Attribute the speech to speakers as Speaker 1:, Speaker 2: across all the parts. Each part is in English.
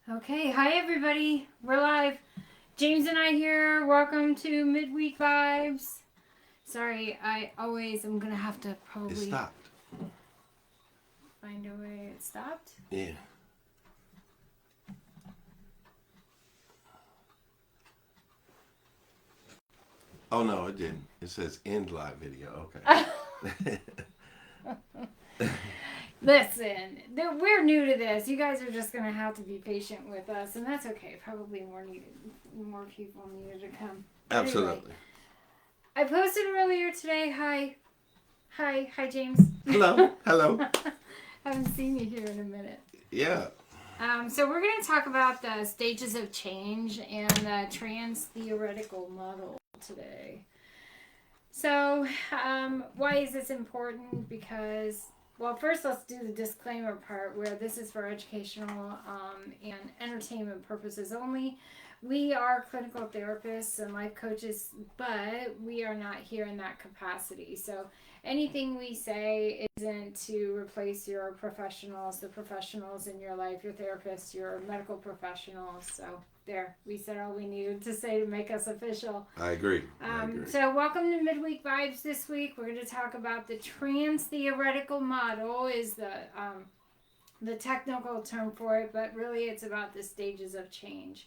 Speaker 1: Okay, hi everybody. We're live. James and I here. Welcome to Midweek Vibes. Sorry, I always am gonna have to
Speaker 2: It
Speaker 1: probably
Speaker 2: stopped.
Speaker 1: find a way it stopped.
Speaker 2: Yeah. Oh no, it didn't. It says end live video. Okay.
Speaker 1: Listen, we're new to this. You guys are just gonna have to be patient with us, and that's okay. Probably more people needed to come. Anyway,
Speaker 2: Absolutely.
Speaker 1: I posted earlier today. Hi, James.
Speaker 2: Hello. Hello.
Speaker 1: Haven't seen you here in a minute.
Speaker 2: Yeah.
Speaker 1: So we're going to talk about the stages of change and the Transtheoretical Model today. So why is this important? Because, well, first let's do the disclaimer part where this is for educational and entertainment purposes only. We are clinical therapists and life coaches, but we are not here in that capacity. So anything we say isn't to replace your professionals, the professionals in your life, your therapists, your medical professionals. So there, we said all we needed to say to make us official.
Speaker 2: I agree. I agree.
Speaker 1: So welcome to Midweek Vibes this week. We're going to talk about the Transtheoretical Model is the technical term for it, but really it's about the stages of change.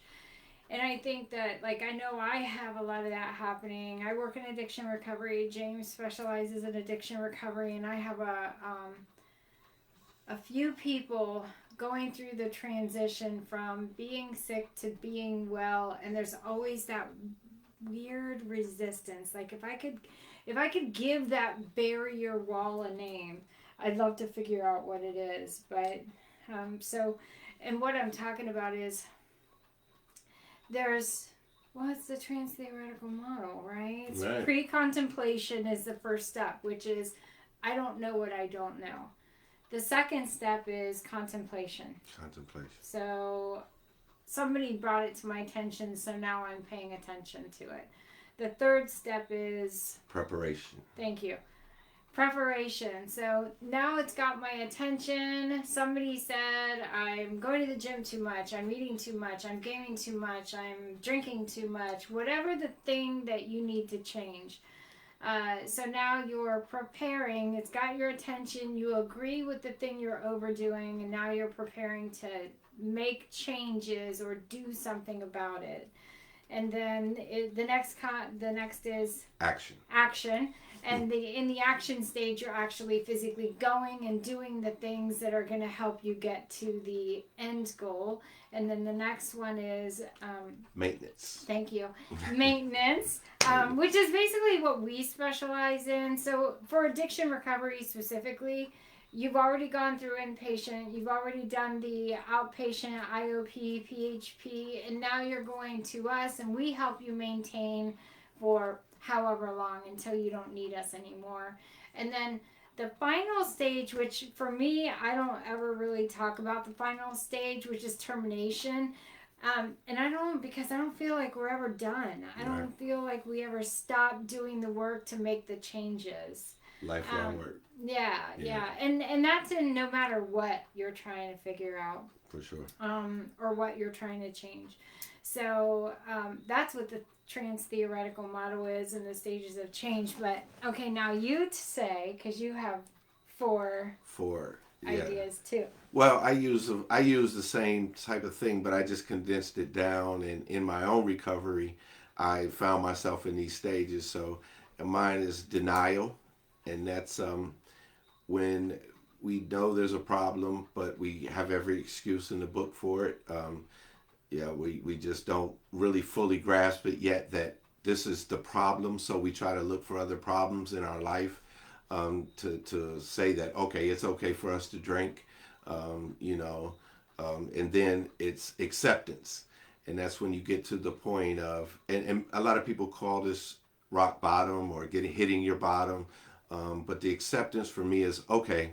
Speaker 1: And I think that, like, I know I have a lot of that happening. I work in addiction recovery. James specializes in addiction recovery, and I have a few people going through the transition from being sick to being well, and there's always that weird resistance. Like, if I could give that barrier wall a name, I'd love to figure out what it is. But and what I'm talking about is it's the Transtheoretical Model, right?
Speaker 2: Right.
Speaker 1: Pre-contemplation is the first step, which is I don't know what I don't know. The second step is contemplation.
Speaker 2: Contemplation.
Speaker 1: So somebody brought it to my attention, so now I'm paying attention to it. The third step is
Speaker 2: Preparation.
Speaker 1: thank you. Preparation. So now it's got my attention. Somebody said I'm going to the gym too much, I'm eating too much, I'm gaming too much, I'm drinking too much, whatever the thing that you need to change. So now you're preparing, it's got your attention, you agree with the thing you're overdoing, and now you're preparing to make changes or do something about it. And then the next is
Speaker 2: Action.
Speaker 1: and in the action stage you're actually physically going and doing the things that are going to help you get to the end goal. And then the next one is
Speaker 2: Maintenance.
Speaker 1: thank you, maintenance, which is basically what we specialize in. So for addiction recovery specifically, you've already gone through inpatient, you've already done the outpatient IOP, PHP, and now you're going to us and we help you maintain for however long until you don't need us anymore. And then the final stage, which for me, I don't ever really talk about the final stage, which is termination. And I don't, because I don't feel like we're ever done. I don't feel like we ever stop doing the work to make the changes.
Speaker 2: Lifelong work.
Speaker 1: Yeah. And that's in no matter what you're trying to figure out.
Speaker 2: For sure.
Speaker 1: Or what you're trying to change. So that's what the Transtheoretical Model is in the stages of change. But okay, now you say, because you have four ideas too.
Speaker 2: Well, I use the same type of thing, but I just condensed it down. And in my own recovery, I found myself in these stages. So mine is denial, and that's when we know there's a problem, but we have every excuse in the book for it. We just don't really fully grasp it yet that this is the problem. So we try to look for other problems in our life to say that, okay, it's okay for us to drink, and then it's acceptance. And that's when you get to the point of, and a lot of people call this rock bottom or hitting your bottom. But the acceptance for me is, okay,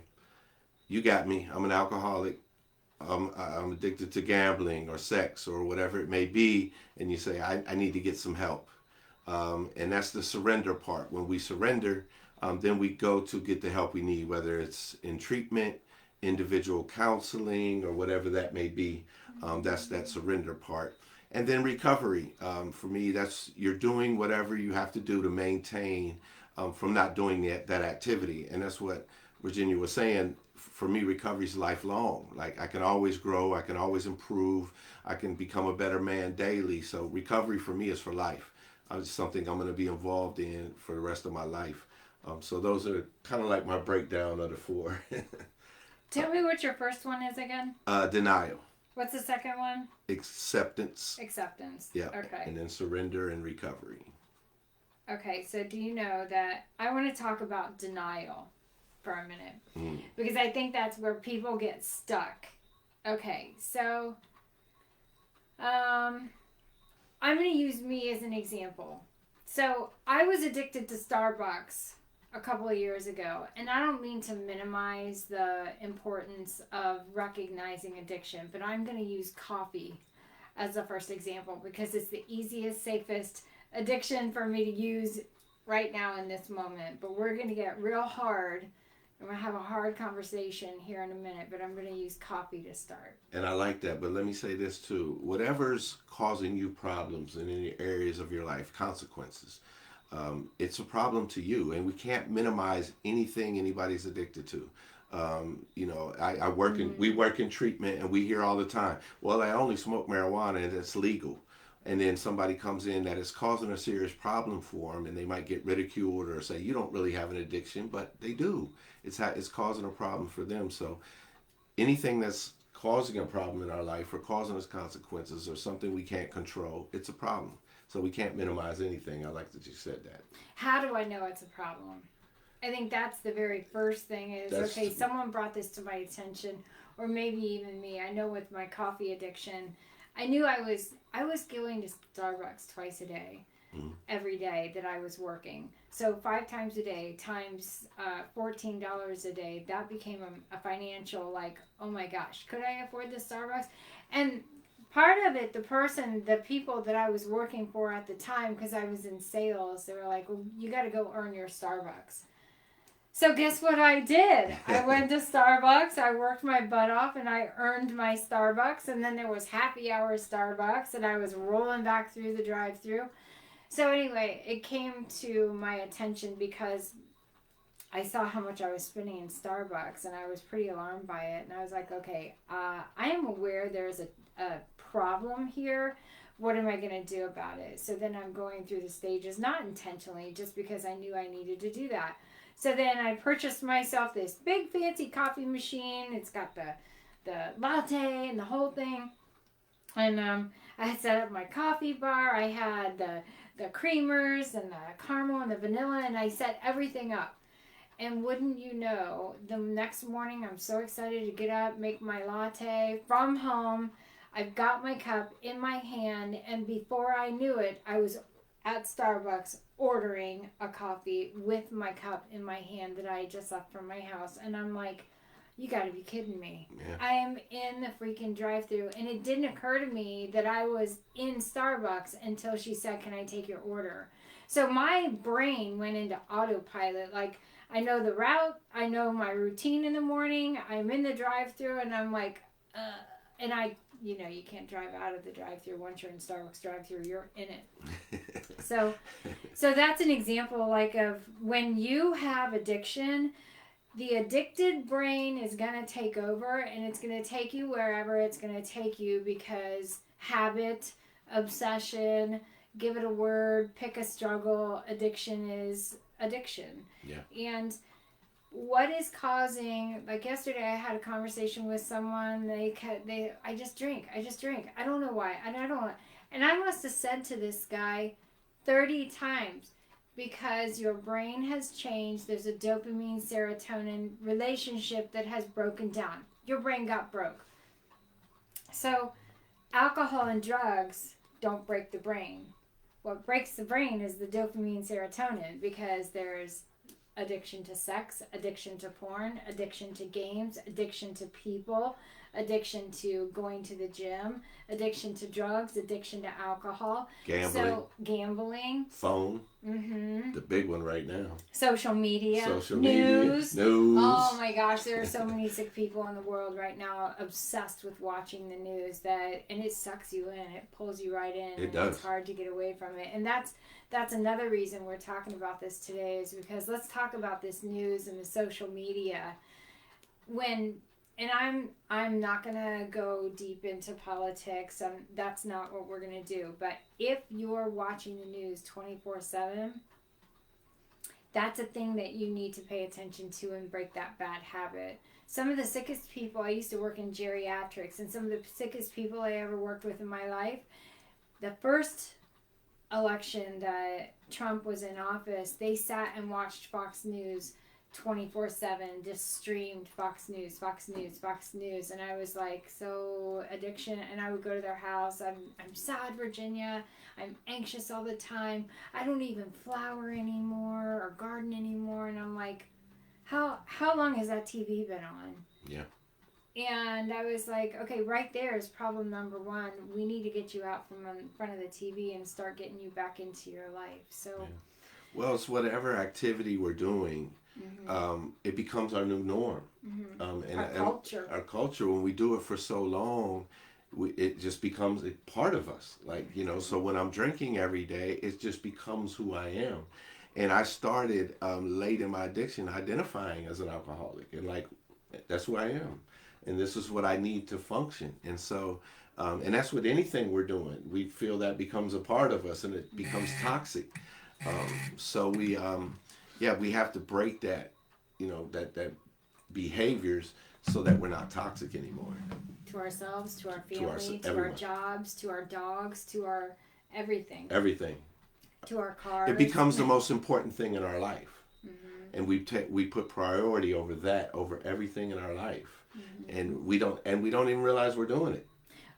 Speaker 2: you got me. I'm an alcoholic. I'm addicted to gambling or sex or whatever it may be, and you say, I need to get some help. And that's the surrender part. When we surrender, then we go to get the help we need, whether it's in treatment, individual counseling, or whatever that may be. That's that surrender part. And then recovery. For me, that's you're doing whatever you have to do to maintain from not doing that activity. And that's what Virginia was saying. For me, recovery is lifelong. Like I can always grow, I can always improve, I can become a better man daily. So recovery for me is for life. It's something I'm going to be involved in for the rest of my life. So those are kind of like my breakdown of the four.
Speaker 1: Tell me what your first one is again.
Speaker 2: Denial.
Speaker 1: What's the second one?
Speaker 2: Acceptance.
Speaker 1: Acceptance.
Speaker 2: Yeah.
Speaker 1: Okay.
Speaker 2: And then surrender and recovery.
Speaker 1: Okay, so do you know that I want to talk about denial for a minute because I think that's where people get stuck. Okay, so I'm going to use me as an example. So I was addicted to Starbucks a couple of years ago, and I don't mean to minimize the importance of recognizing addiction, but I'm going to use coffee as the first example because it's the easiest, safest addiction for me to use right now in this moment. But we're going to get real hard. I'm going to have a hard conversation here in a minute, but I'm going to use coffee to start.
Speaker 2: And I like that, but let me say this too. Whatever's causing you problems in any areas of your life, consequences, it's a problem to you, and we can't minimize anything anybody's addicted to. I work we work in treatment, and we hear all the time, well, I only smoke marijuana and it's legal. And then somebody comes in that is causing a serious problem for them, and they might get ridiculed or say, you don't really have an addiction, but they do. It's causing a problem for them. So anything that's causing a problem in our life or causing us consequences or something we can't control, it's a problem. So we can't minimize anything. I like that you said that.
Speaker 1: How do I know it's a problem? I think that's the very first thing is, okay, someone brought this to my attention, or maybe even me. I know with my coffee addiction, I knew I was going to Starbucks twice a day, every day that I was working. So 5 times a day times $14 a day, that became a financial, like, oh my gosh, could I afford the Starbucks? And part of it, the people that I was working for at the time, because I was in sales, they were like, well, you got to go earn your Starbucks. So guess what I did? I went to Starbucks, I worked my butt off, and I earned my Starbucks, and then there was happy hour Starbucks, and I was rolling back through the drive-thru. So anyway, it came to my attention because I saw how much I was spending in Starbucks, and I was pretty alarmed by it, and I was like, okay, I am aware there's a problem here. What am I going to do about it? So then I'm going through the stages, not intentionally, just because I knew I needed to do that. So then I purchased myself this big fancy coffee machine. It's got the latte and the whole thing. And I had set up my coffee bar. I had the creamers and the caramel and the vanilla, and I set everything up. And wouldn't you know, the next morning I'm so excited to get up, make my latte from home. I've got my cup in my hand, and before I knew it, I was at Starbucks ordering a coffee with my cup in my hand that I just left from my house. And I'm like, you gotta be kidding me. Yeah. I am in the freaking drive-thru, and it didn't occur to me that I was in Starbucks until she said, can I take your order? So my brain went into autopilot. Like, I know the route, I know my routine in the morning, I'm in the drive-thru, and I'm like, and you can't drive out of the drive-thru. Once you're in Starbucks drive-thru, you're in it. So that's an example, like, of when you have addiction, the addicted brain is going to take over, and it's going to take you wherever it's going to take you because habit, obsession, give it a word, pick a struggle, addiction is addiction. Yeah. And what is causing, like yesterday I had a conversation with someone, I just drink. I don't know why. And I must have said to this guy 30 times, because your brain has changed. There's a dopamine serotonin relationship that has broken down. Your brain got broke. So alcohol and drugs don't break the brain. What breaks the brain is the dopamine serotonin, because there's addiction to sex, addiction to porn, addiction to games, addiction to people, addiction to going to the gym, addiction to drugs, addiction to alcohol, gambling,
Speaker 2: phone, the big one right now,
Speaker 1: social media,
Speaker 2: news.
Speaker 1: Oh my gosh, there are so many sick people in the world right now obsessed with watching the news and it sucks you in, it pulls you right in,
Speaker 2: it does.
Speaker 1: It's hard to get away from it, and that's another reason we're talking about this today, is because let's talk about this news and the social media. I'm not gonna go deep into politics. That's not what we're gonna do. But if you're watching the news 24/7, that's a thing that you need to pay attention to and break that bad habit. Some of the sickest people, I used to work in geriatrics, and some of the sickest people I ever worked with in my life, the first election that Trump was in office, they sat and watched Fox News 24/7, just streamed Fox News, and I was like, so addiction. And I would go to their house. I'm sad, Virginia. I'm anxious all the time. I don't even flower anymore or garden anymore. And I'm like, how long has that TV been on?
Speaker 2: Yeah.
Speaker 1: And I was like, okay, right there is problem number one. We need to get you out from in front of the TV and start getting you back into your life. So,
Speaker 2: yeah. Well, it's whatever activity we're doing. It becomes our new norm.
Speaker 1: And our
Speaker 2: culture, when we do it for so long, it just becomes a part of us. Like, so when I'm drinking every day, it just becomes who I am. And I started late in my addiction identifying as an alcoholic, and like, that's who I am. And this is what I need to function. And so, and that's with anything we're doing. We feel that becomes a part of us and it becomes toxic. So we have to break that, that behaviors, so that we're not toxic anymore.
Speaker 1: To ourselves, to our family, to our jobs, to our dogs, to our everything.
Speaker 2: Everything.
Speaker 1: To our cars.
Speaker 2: It becomes the most important thing in our life. And we put priority over everything in our life. And we don't even realize we're doing it.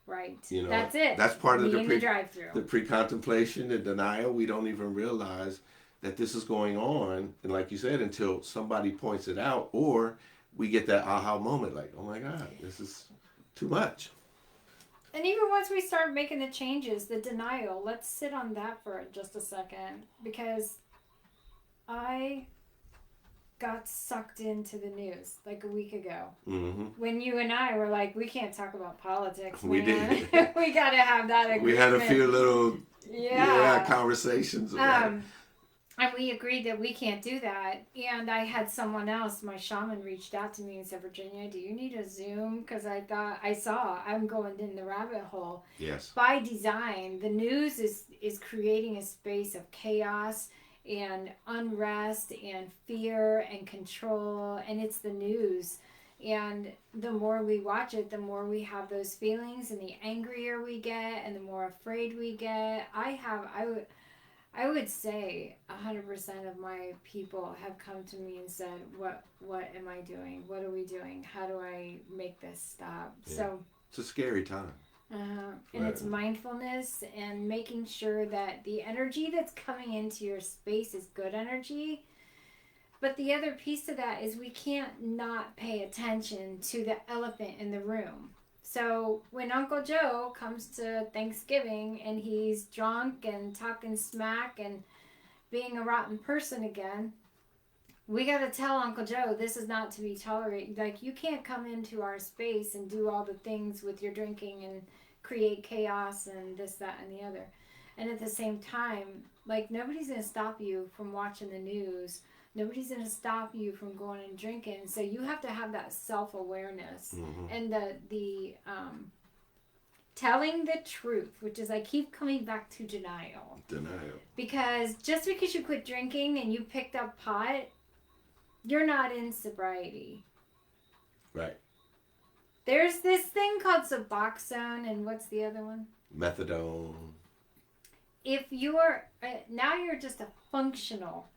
Speaker 1: Right. That's it.
Speaker 2: That's part of
Speaker 1: the drive-through.
Speaker 2: The pre-contemplation, the denial. We don't even realize that this is going on, and like you said, until somebody points it out, or we get that aha moment, like, oh my God, this is too much.
Speaker 1: And even once we start making the changes, the denial, let's sit on that for just a second, because I got sucked into the news like a week ago. When you and I were like, we can't talk about politics, man.
Speaker 2: We did.
Speaker 1: We got to have that agreement.
Speaker 2: We had a few little conversations about it.
Speaker 1: And we agreed that we can't do that. And I had someone else, my shaman, reached out to me and said, Virginia, do you need a Zoom? Because I'm going in the rabbit hole.
Speaker 2: Yes.
Speaker 1: By design, the news is creating a space of chaos and unrest and fear and control. And it's the news. And the more we watch it, the more we have those feelings, and the angrier we get and the more afraid we get. I would say 100% of my people have come to me and said, what am I doing? What are we doing? How do I make this stop? Yeah. So
Speaker 2: it's a scary time.
Speaker 1: And it's mindfulness and making sure that the energy that's coming into your space is good energy. But the other piece of that is we can't not pay attention to the elephant in the room. So when Uncle Joe comes to Thanksgiving and he's drunk and talking smack and being a rotten person again, we got to tell Uncle Joe this is not to be tolerated. Like, you can't come into our space and do all the things with your drinking and create chaos and this, that, and the other. And at the same time, like, nobody's going to stop you from watching the news. Nobody's going to stop you from going and drinking. So you have to have that self-awareness and the telling the truth, which is, I keep coming back to denial. Because just because you quit drinking and you picked up pot, you're not in sobriety.
Speaker 2: Right.
Speaker 1: There's this thing called Suboxone, and what's the other one?
Speaker 2: Methadone.
Speaker 1: If you're, now you're just a functional,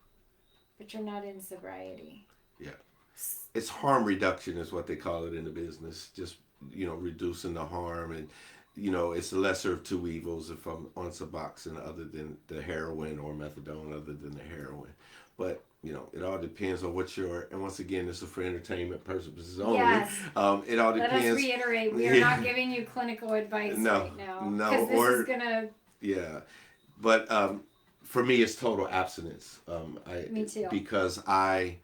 Speaker 1: but you're not in sobriety.
Speaker 2: Yeah. It's harm reduction is what they call it in the business. Just, reducing the harm. And it's the lesser of two evils if I'm on Suboxone other than the heroin, or methadone other than the heroin. But it all depends on what you're. And once again, this is for entertainment purposes only.
Speaker 1: Yes.
Speaker 2: It all
Speaker 1: Let us
Speaker 2: depends.
Speaker 1: reiterate, we are not giving you clinical advice
Speaker 2: No,
Speaker 1: right now.
Speaker 2: no,
Speaker 1: Because this is
Speaker 2: or
Speaker 1: going to...
Speaker 2: yeah, but for me, it's total abstinence.
Speaker 1: Me too.
Speaker 2: Because I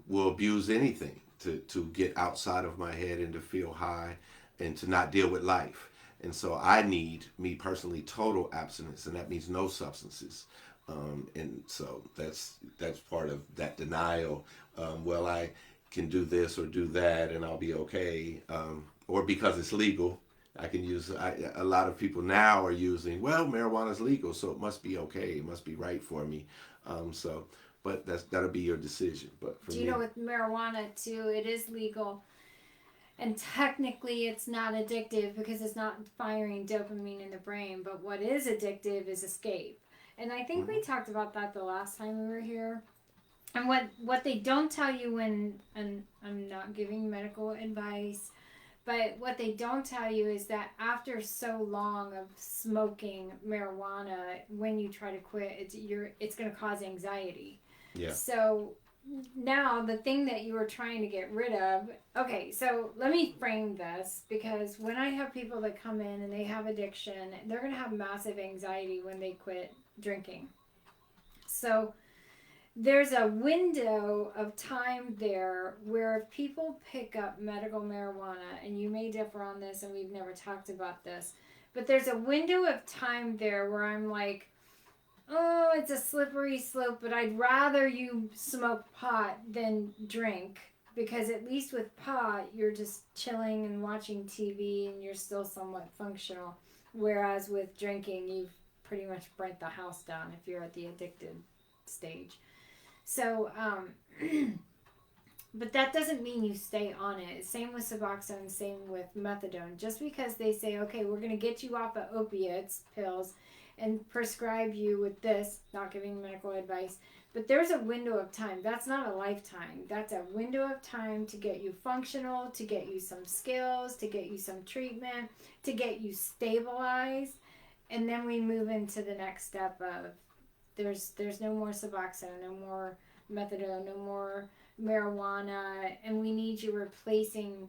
Speaker 2: will abuse anything to get outside of my head and to feel high and to not deal with life. And so I need, me personally, total abstinence, and that means no substances. And so that's part of that denial. Well, I can do this or do that, and I'll be okay. Or because it's legal, I can use. A lot of people now are using. Well, marijuana is legal, so it must be okay. It must be right for me. But that'll be your decision. But for
Speaker 1: Do
Speaker 2: me,
Speaker 1: you know with marijuana too, it is legal. And technically it's not addictive because it's not firing dopamine in the brain. But what is addictive is escape. And I think we talked about that the last time we were here. And what they don't tell you and I'm not giving medical advice, but what they don't tell you is that after so long of smoking marijuana, when you try to quit, it's going to cause anxiety.
Speaker 2: yeah,
Speaker 1: So now the thing that you were trying to get rid of, okay, so let me frame this, because when I have people that come in and they have addiction, they're going to have massive anxiety when they quit drinking. So there's a window of time there where if people pick up medical marijuana, and you may differ on this and we've never talked about this, but there's a window of time there where I'm like, oh, it's a slippery slope, but I'd rather you smoke pot than drink, because at least with pot, you're just chilling and watching TV and you're still somewhat functional. Whereas with drinking, you've pretty much burnt the house down if you're at the addicted stage. So, but that doesn't mean you stay on it. Same with Suboxone, same with methadone. Just because they say, okay, we're going to get you off of opiates, pills, and prescribe you with this, not giving medical advice, but there's a window of time. That's not a lifetime. That's a window of time to get you functional, to get you some skills, to get you some treatment, to get you stabilized, and then we move into the next step of there's no more Suboxone, no more methadone, no more marijuana, and we need you replacing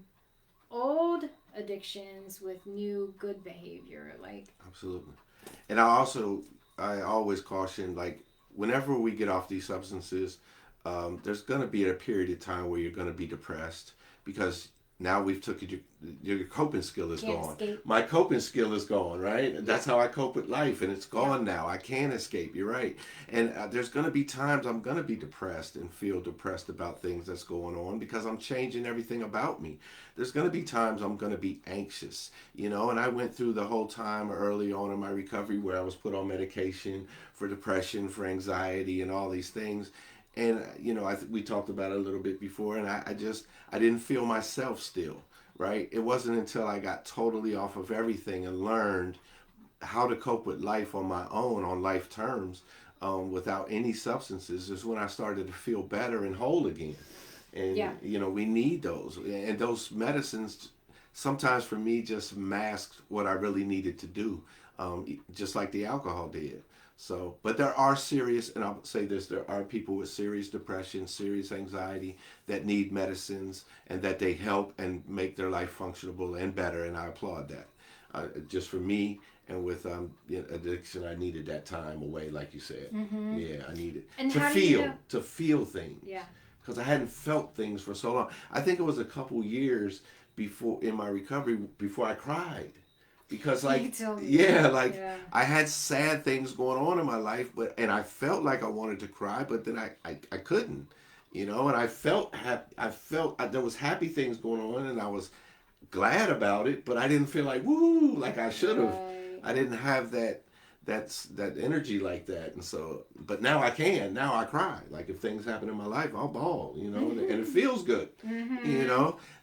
Speaker 1: old addictions with new good behavior. Like,
Speaker 2: absolutely. And I always caution, like, whenever we get off these substances, there's going to be a period of time where you're going to be depressed, because now we've took it, your coping skill is
Speaker 1: can't
Speaker 2: gone.
Speaker 1: escape.
Speaker 2: My coping skill is gone, right? That's how I cope with life, and it's gone now. I can't escape. You're right. And there's going to be times I'm going to be depressed and feel depressed about things that's going on, because I'm changing everything about me. There's going to be times I'm going to be anxious, and I went through the whole time early on in my recovery where I was put on medication for depression, for anxiety, and all these things. And we talked about it a little bit before, and I didn't feel myself still, right? It wasn't until I got totally off of everything and learned how to cope with life on my own, on life terms, without any substances, is when I started to feel better and whole again. And we need those, and those medicines sometimes for me just masked what I really needed to do, just like the alcohol did. So, but there are serious, and I'll say this, there are people with serious depression, serious anxiety that need medicines, and that they help and make their life functionable and better, and I applaud that. Just for me, and with addiction, I needed that time away, like you said.
Speaker 1: Mm-hmm.
Speaker 2: Yeah, I needed
Speaker 1: And
Speaker 2: to
Speaker 1: how do
Speaker 2: feel,
Speaker 1: you know?
Speaker 2: to feel things.
Speaker 1: Yeah.
Speaker 2: Because I hadn't felt things for so long. I think it was a couple years before in my recovery before I cried. Because I had sad things going on in my life, and I felt like I wanted to cry, but then I couldn't, and I felt there was happy things going on, and I was glad about it, but I didn't feel like woo like I should have.
Speaker 1: Right.
Speaker 2: I didn't have that energy like that, and so, but now I can. Now I cry. Like if things happen in my life, I'll bawl, and it feels good,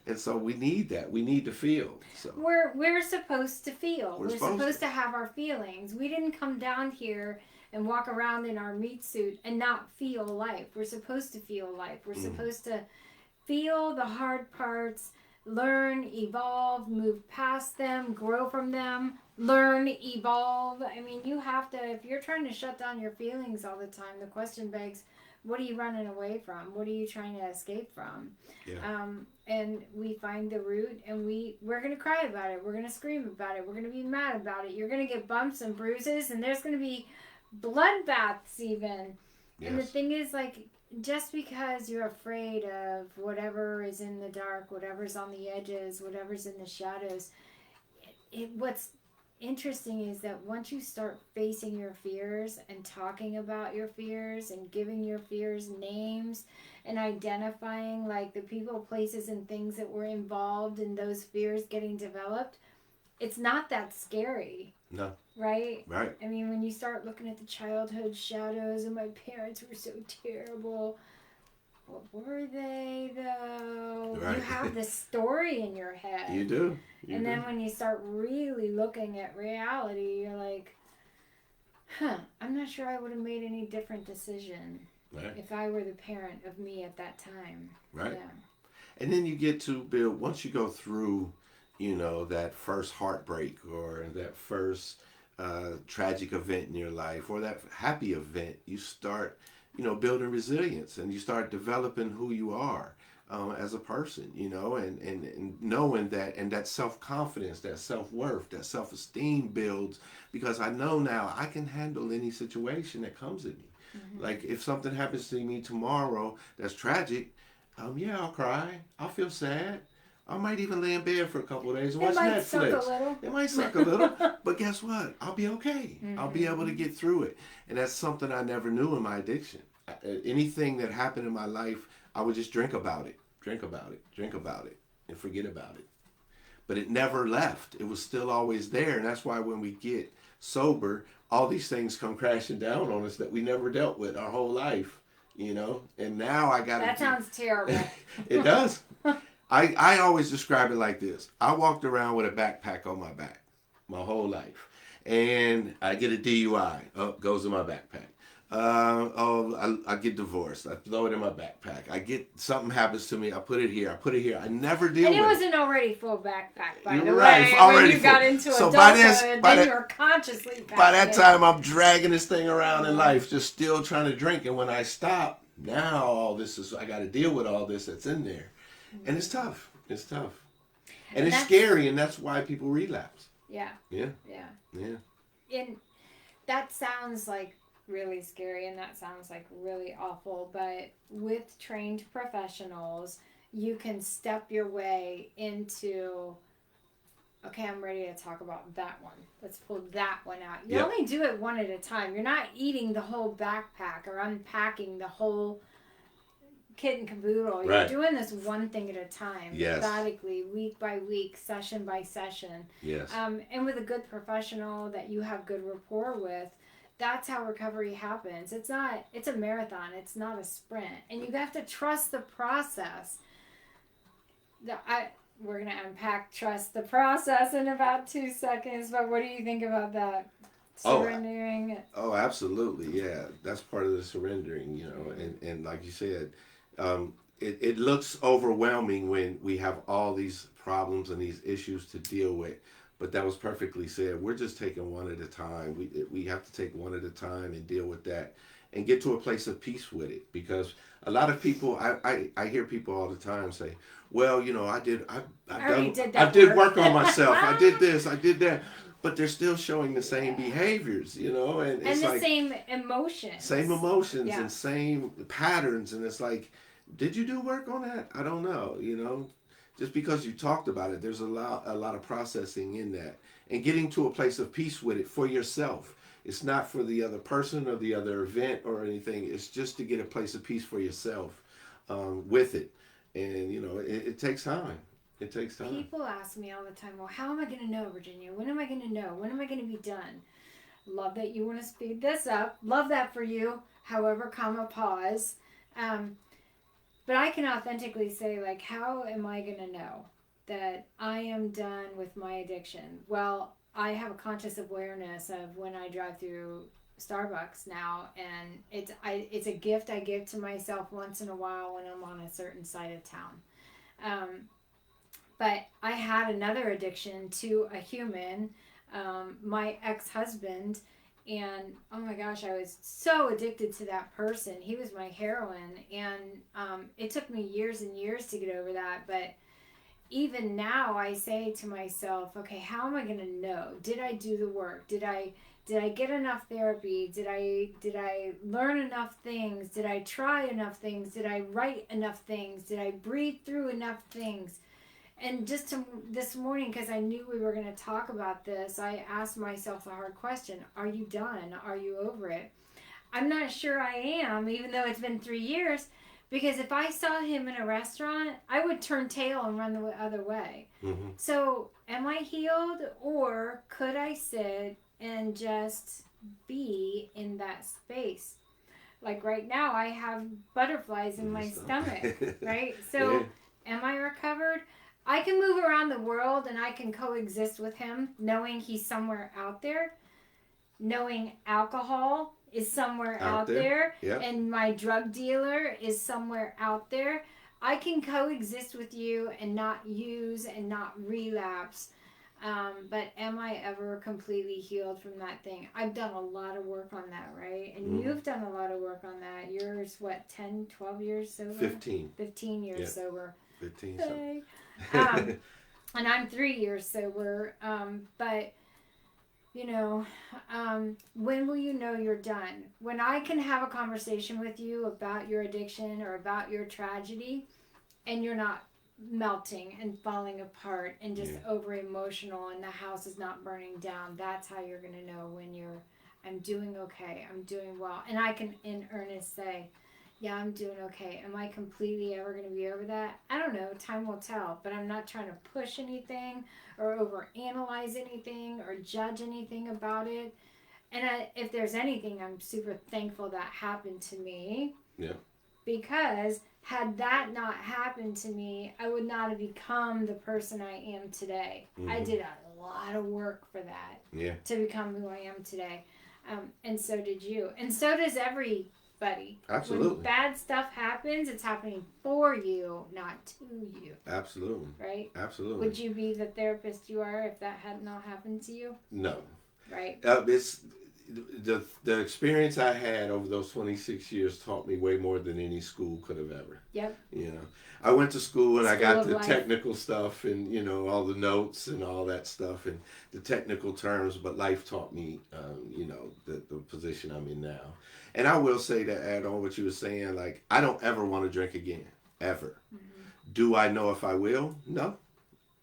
Speaker 2: And so we need that. We need to feel. So
Speaker 1: we're supposed to feel. We're
Speaker 2: supposed
Speaker 1: supposed to have our feelings. We didn't come down here and walk around in our meat suit and not feel life. We're supposed to feel life. We're supposed to feel the hard parts, learn, evolve, move past them, grow from them, learn, evolve. I mean, you have to, if you're trying to shut down your feelings all the time, the question begs, what are you running away from? What are you trying to escape from?
Speaker 2: Yeah.
Speaker 1: And we find the root, and we're going to cry about it. We're going to scream about it. We're going to be mad about it. You're going to get bumps and bruises, and there's going to be bloodbaths even.
Speaker 2: Yes.
Speaker 1: And the thing is, like, just because you're afraid of whatever is in the dark, whatever's on the edges, whatever's in the shadows, what's interesting is that once you start facing your fears and talking about your fears and giving your fears names and identifying like the people, places, and things that were involved in those fears getting developed, it's not that scary.
Speaker 2: No.
Speaker 1: Right?
Speaker 2: Right.
Speaker 1: I mean, when you start looking at the childhood shadows and my parents were so terrible, what were they though?
Speaker 2: Right.
Speaker 1: You have this story in your head.
Speaker 2: You do.
Speaker 1: And then when you start really looking at reality, you're like, I'm not sure I would have made any different decision if I were the parent of me at that time.
Speaker 2: Right.
Speaker 1: Yeah.
Speaker 2: And then you get to build, once you go through, that first heartbreak or that first tragic event in your life or that happy event, you start, building resilience and you start developing who you are as a person, and knowing that, and that self-confidence, that self-worth, that self-esteem builds because I know now I can handle any situation that comes at me. Mm-hmm. Like if something happens to me tomorrow that's tragic, I'll cry. I'll feel sad. I might even lay in bed for a couple of days and watch Netflix. It might suck a little, but guess what? I'll be okay. Mm-hmm. I'll be able to get through it. And that's something I never knew in my addiction. Anything that happened in my life, I would just drink about it, and forget about it. But it never left. It was still always there. And that's why when we get sober, all these things come crashing down on us that we never dealt with our whole life, And now I got to...
Speaker 1: That sounds terrible.
Speaker 2: It does. I always describe it like this. I walked around with a backpack on my back my whole life. And I get a DUI. Oh, goes in my backpack. I get divorced. I throw it in my backpack. Something happens to me. I put it here. I never deal with it.
Speaker 1: And it was an already full backpack, by the
Speaker 2: way.
Speaker 1: When you got into adulthood, then you were consciously packing
Speaker 2: by that time, I'm dragging this thing around in life, just still trying to drink. And when I stop, now all this is, I got to deal with all this that's in there. And it's tough. And it's scary, and that's why people relapse.
Speaker 1: Yeah.
Speaker 2: Yeah.
Speaker 1: And that sounds like really scary, and that sounds like really awful, but with trained professionals, you can step your way into, okay, I'm ready to talk about that one. Let's pull that one out. You only do it one at a time. You're not eating the whole backpack or unpacking the whole kit and caboodle. You're doing this one thing at a time, methodically, week by week, session by session.
Speaker 2: Yes.
Speaker 1: And with a good professional that you have good rapport with, that's how recovery happens. It's a marathon. It's not a sprint. And you have to trust the process. We're going to unpack trust the process in about 2 seconds, but what do you think about that? Surrendering?
Speaker 2: Oh, absolutely. Yeah. That's part of the surrendering, and like you said, it looks overwhelming when we have all these problems and these issues to deal with. But that was perfectly said. We're just taking one at a time. We have to take one at a time and deal with that and get to a place of peace with it. Because a lot of people, I hear people all the time say, well, I did work on myself. I did this, I did that. But they're still showing the same behaviors, and it's
Speaker 1: the same emotions.
Speaker 2: Same emotions and same patterns. And it's like, did you do work on that? I don't know, Just because you talked about it, there's a lot of processing in that. And getting to a place of peace with it for yourself. It's not for the other person or the other event or anything. It's just to get a place of peace for yourself with it. And, it takes time. It takes time.
Speaker 1: People ask me all the time, well, how am I going to know, Virginia? When am I going to know? When am I going to be done? Love that you want to speed this up. Love that for you. However, comma, pause. But I can authentically say, like, how am I going to know that I am done with my addiction? Well, I have a conscious awareness of when I drive through Starbucks now, and it's a gift I give to myself once in a while when I'm on a certain side of town. But I had another addiction to a human, my ex-husband, and oh my gosh, I was so addicted to that person. He was my heroine, and it took me years and years to get over that. But even now, I say to myself, okay, how am I going to know? Did I do the work? Did I get enough therapy? Did I learn enough things? Did I try enough things? Did I write enough things? Did I breathe through enough things? And this morning, because I knew we were going to talk about this, I asked myself the hard question: are you done? Are you over it? I'm not sure I am, even though it's been 3 years. Because if I saw him in a restaurant, I would turn tail and run the other way.
Speaker 2: Mm-hmm.
Speaker 1: So, am I healed, or could I sit and just be in that space? Like right now, I have butterflies in my stomach, right? So, am I recovered? I can move around the world and I can coexist with him, knowing he's somewhere out there, knowing alcohol is somewhere out there,
Speaker 2: yep.
Speaker 1: and my drug dealer is somewhere out there. I can coexist with you and not use and not relapse. But am I ever completely healed from that thing? I've done a lot of work on that, right? And you've done a lot of work on that. You're, what, 10, 12 years sober?
Speaker 2: 15.
Speaker 1: 15 years sober.
Speaker 2: 15.
Speaker 1: Hey. And I'm 3 years sober. But you know, when will you know you're done? When I can have a conversation with you about your addiction or about your tragedy, and you're not melting and falling apart and just over emotional and the house is not burning down, that's how you're going to know when I'm doing okay, I'm doing well. And I can in earnest say, yeah, I'm doing okay. Am I completely ever going to be over that? I don't know. Time will tell. But I'm not trying to push anything or overanalyze anything or judge anything about it. And if there's anything, I'm super thankful that happened to me.
Speaker 2: Yeah.
Speaker 1: Because had that not happened to me, I would not have become the person I am today. Mm-hmm. I did a lot of work for that.
Speaker 2: Yeah.
Speaker 1: To become who I am today. And so did you. And so does everybody.
Speaker 2: Absolutely.
Speaker 1: When bad stuff happens, it's happening for you, not to you.
Speaker 2: Absolutely.
Speaker 1: Right?
Speaker 2: Absolutely.
Speaker 1: Would you be the therapist you are if that had not happened to you?
Speaker 2: No.
Speaker 1: Right.
Speaker 2: It's the experience I had over those 26 years taught me way more than any school could have ever.
Speaker 1: Yep.
Speaker 2: You know, I went to school and I got the
Speaker 1: life.
Speaker 2: technical stuff and, all the notes and all that stuff and the technical terms, but life taught me, the position I'm in now. And I will say, to add on what you were saying, like, I don't ever want to drink again, ever. Mm-hmm. Do I know if I will? No,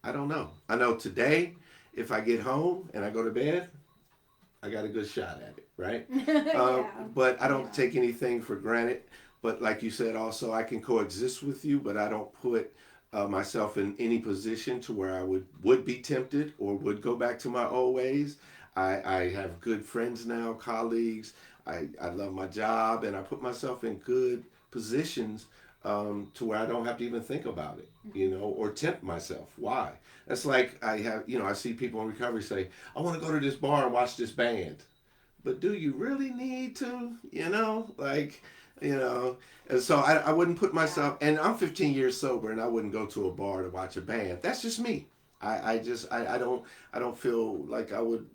Speaker 2: I don't know. I know today, if I get home and I go to bed, I got a good shot at it, right? But I don't take anything for granted. But like you said, also, I can coexist with you, but I don't put myself in any position to where I would be tempted or would go back to my old ways. I have good friends now, colleagues. I love my job, and I put myself in good positions to where I don't have to even think about it, or tempt myself. Why? That's like I see people in recovery say, I want to go to this bar and watch this band. But do you really need to, and so I wouldn't put myself, and I'm 15 years sober, and I wouldn't go to a bar to watch a band. That's just me. I don't feel like I would,